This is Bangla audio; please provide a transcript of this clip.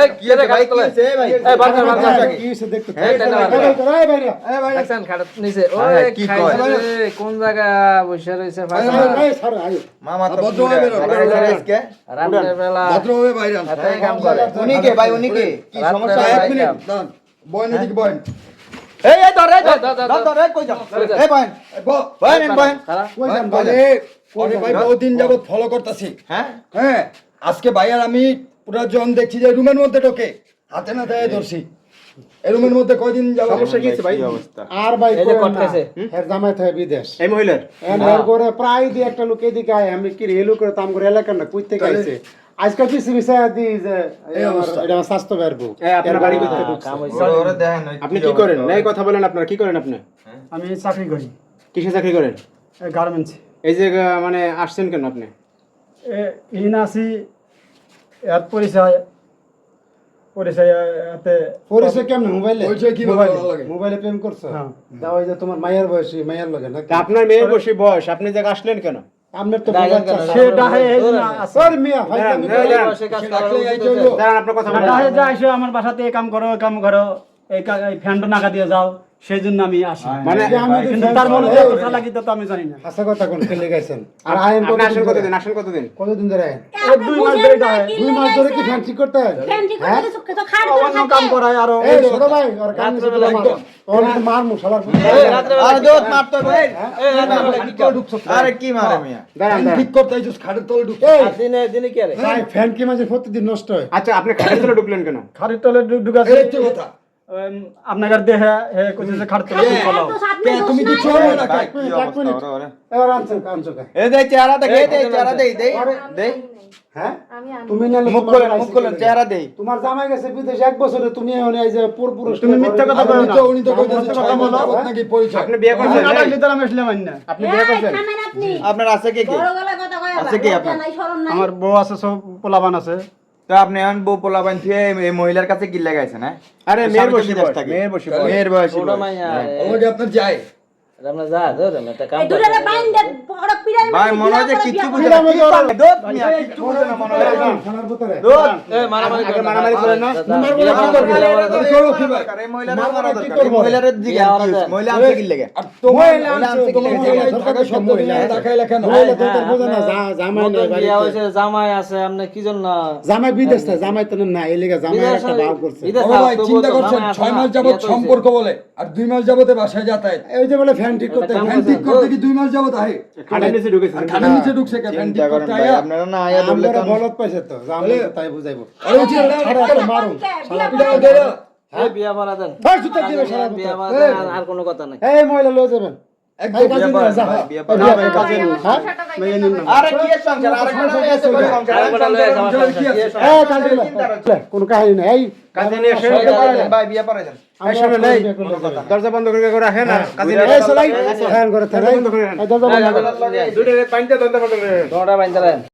এই কি রে ভাই কি হইছে ভাই এই বাজার কি হইছে দেখতে এই ভাই দেখছেন খাট নিচে ওই কি কয় কোন জায়গা বসে রইছে ভাই স্যার আয় মামা তো ভদ্র হবে আজকে রাতের বেলা ভদ্র হবে ভাই রান হাতে কাম করে উনি কে ভাই উনি কে কি সমস্যা এক ভাই মিনিট দাঁড়ান বয়ন এদিকে বয়ন এই ধর কই যাও এই বয়ন বয়ন খারাপ আরে ভাই বহুদিন যাবত ফলো করতেছি হ্যাঁ হ্যাঁ আজকে ভাই আর আমি পুরো জন দেখছি যে রুমের মধ্যে ঢোকে হাতে না দেয় ধরছি এই রুমের মধ্যে কয়দিন যাবত সমস্যা কি হইছে ভাই অবস্থা আর ভাই এই যে কট খাইছে এর জামাই থাকে বিদেশ এই মহিলার এর করে প্রায় দি একটা লোক এদিকে আয় আমি কি রেলু করে তাম করে এলাকার না কইতে গাইছে আজকাল কি সিবিসা দি যে এই অবস্থা। এটা আমার স্বাস্থ্য বেরবো আপনার বাড়ি কোথায়? কাম হইছে ওরে দেখেন আপনি কি করেন এই কথা বলেন আপনার কি করেন আপনি আমি চাকরি করি কিসে চাকরি করেন গার্মেন্টস এই যে মানে আসছেন কেন আপনি ইন আছি এত পরিচয় এতে পরিচয় কেমন মোবাইলে পরিচয় কি ভালো লাগে মোবাইলে প্রেম করছো হ্যাঁ। দাও এই যে তোমার মায়ের বয়সী মায়ের লগে না তা আপনার মেয়ের বসে বয়স আপনি যে আসলেন কেন আপনার তো দাঁড়ান কেন? সে ডাহে এই জন্য আছে। সর মিয়া ভাই দাঁড়ান, আমি দাঁড়ান। বসে কাজ সে করার রাখলে উচিত এই হইছে। জন্য- দাঁড়ান আপনার কথা বলেন ডাহে যা এসে আমার বাসাতে এই কাম করো এই ফ্যানটা নাকা দিয়ে যাও সেই জন্য আমি আসি মানে কিন্তু তার মনে যে কথা লাগি তো আমি জানি না হাসা কথা কোন খেলে গেছেন আর আইন আপনি আসেন কতদিন আসেন কতদিন কতদিন ধরে আইন এই 2 মাস ধরে ডাহে 2 মাস ধরে কি ফ্যান ঠিক করতে হয় অন্য কাম করায় আরো এই ছোট ভাই ওর কাম নিছে তোলা মার তোর তো মার মুশালার এই রাত্রে বেলা আরে দোত মারতে ভাই এই রাত্রে বেলা কি করে ঢুকছো আরে কি মারে মিয়া দাঁড়ান ফ্যান দাঁড়ান ঠিক করতে আইছিস খাটের তলে ঢুকে এই দিনে কি রে ভাই ফ্যান কি মাঝে প্রতিদিন নষ্ট হয় আচ্ছা আপনি খাটের তলে ঢুকলেন কেন খাড়ির তলে ঢুকাছে এই তো কথা আপনার দেহে হে কইছে যে খাড়ির তলে ঢুকালো কে তুমি কি চোর না ভাই, কে কি অবস্থা ওরে এবার আনছেন কামচো কা এই দেই চেহারা দেখ এই দেই চেহারা দেই দেই হ্যাঁ তুমি না মুখ খোলেন চেহারা দেই তোমার জামাই গেছে বিদেশে এক বছরে তুমি এখন এই যে পুরুষ তুমি মিথ্যা কথা বলো না উনি তো কইতাছে কথা 6 মাস বলো, যাবত হ্যাঁ? নাকি পরিচয় আপনি বিয়ে করছেন আমি এই? লিটার আমি আসলাম না আপনি বিয়ে করছেন আপনার আছে কি কি আছে কি আপনার আমার বউ আছে সব পোলাবান আছে তো আপনি এখন বউ পোলা বান থিয়ে এই মহিলার কাছে কি লাগাইছেন হ্যাঁ আরে মেয়ের স্বামী তো বসে বিদেশ বয়স, থাকে। মেয়ের বসে বয়স। মেয়ের বয়সী ছোট মাইয়া ওকে আপনার যায় আমরা যা ধরে না একটা কাম ভাই মনে হয় যে কিচ্ছু বুঝে না কি করে? দোত মিয়া কিচ্ছু বুঝে না মনে হয় খানার ভিতরে দোত এই মারামারি আগে মারামারি করেন না চলো কি ভাই এই মহিলার মারা দরকার এই মহিলার দিকে আর কি হইছে? মহিলা আছে কি লাগে আর তোমার মহিলা আনছে কি লাগে ঢাকা শব্দ দিয়ে দেখাইলা কেন মহিলা তো তোর বোঝে না জামাই নেই নতুন বিয়া বাড়িতে হইছে জামাই আছে আপনি কি জন্য জামাই বিদেশ থাকে জামাই তো না এই লেগে জামাই একটা ভাব করছে বিদেশ ও ভাই তবুও চিন্তা তো করছেন জামাই আছে 6 না, মাস যাবত বিয়ে তো হইছে। সম্পর্ক বলে আর 2 মাস যাবতে বাসায় যাতায়াত এই যে বলে ফ্যান ঠিক করতে একটা কাম ফ্যান ঠিক করতে কি 2 মাস যাবত আহে খাটের নিচে ঢুকেছেন আর খাটের নিচে ঢুকছে কে ফ্যান ঠিক চিন্তা করেন করতে ভাই আয়া আপনারা না আয়া বললে আমরা তো বলত পাইছে তো জামাই তাই বুঝাইবো আরে উচিত মারুন এটা দেয়া এই বিয়া মারা দেন ভাই সুতা দিবে সারা বিয়া মারা দেন আর কোনো কথা নাই এই মহিলা লয়ে যাবেন একদম এই কাজে নিয়ে যা। বিয়ে এই পড়া বিয়ে কাজে নিয়ে, হ্যাঁ? আরে কি এর সংসার আরে কোন সংসার আরেকটা লয়ে যাওয়া কি আছে? এই কাজে নিয়ে, কোনো কাহিনী নেই এই কাজে নিয়ে এসে ভাই বিয়ে পড়া যান আমরা শুনে নেই। বিয়ে করলে যাবে। দরজা বন্ধ করে রাখেন আর কাজে নিয়ে এই সলাই ফ্যান করে থাকে বন্ধ করে রাখেন। এই দরজা বন্ধ করো। দুটো পানিতে দরজা বন্ধ করে রাখেন। তোমরা বাইন্দা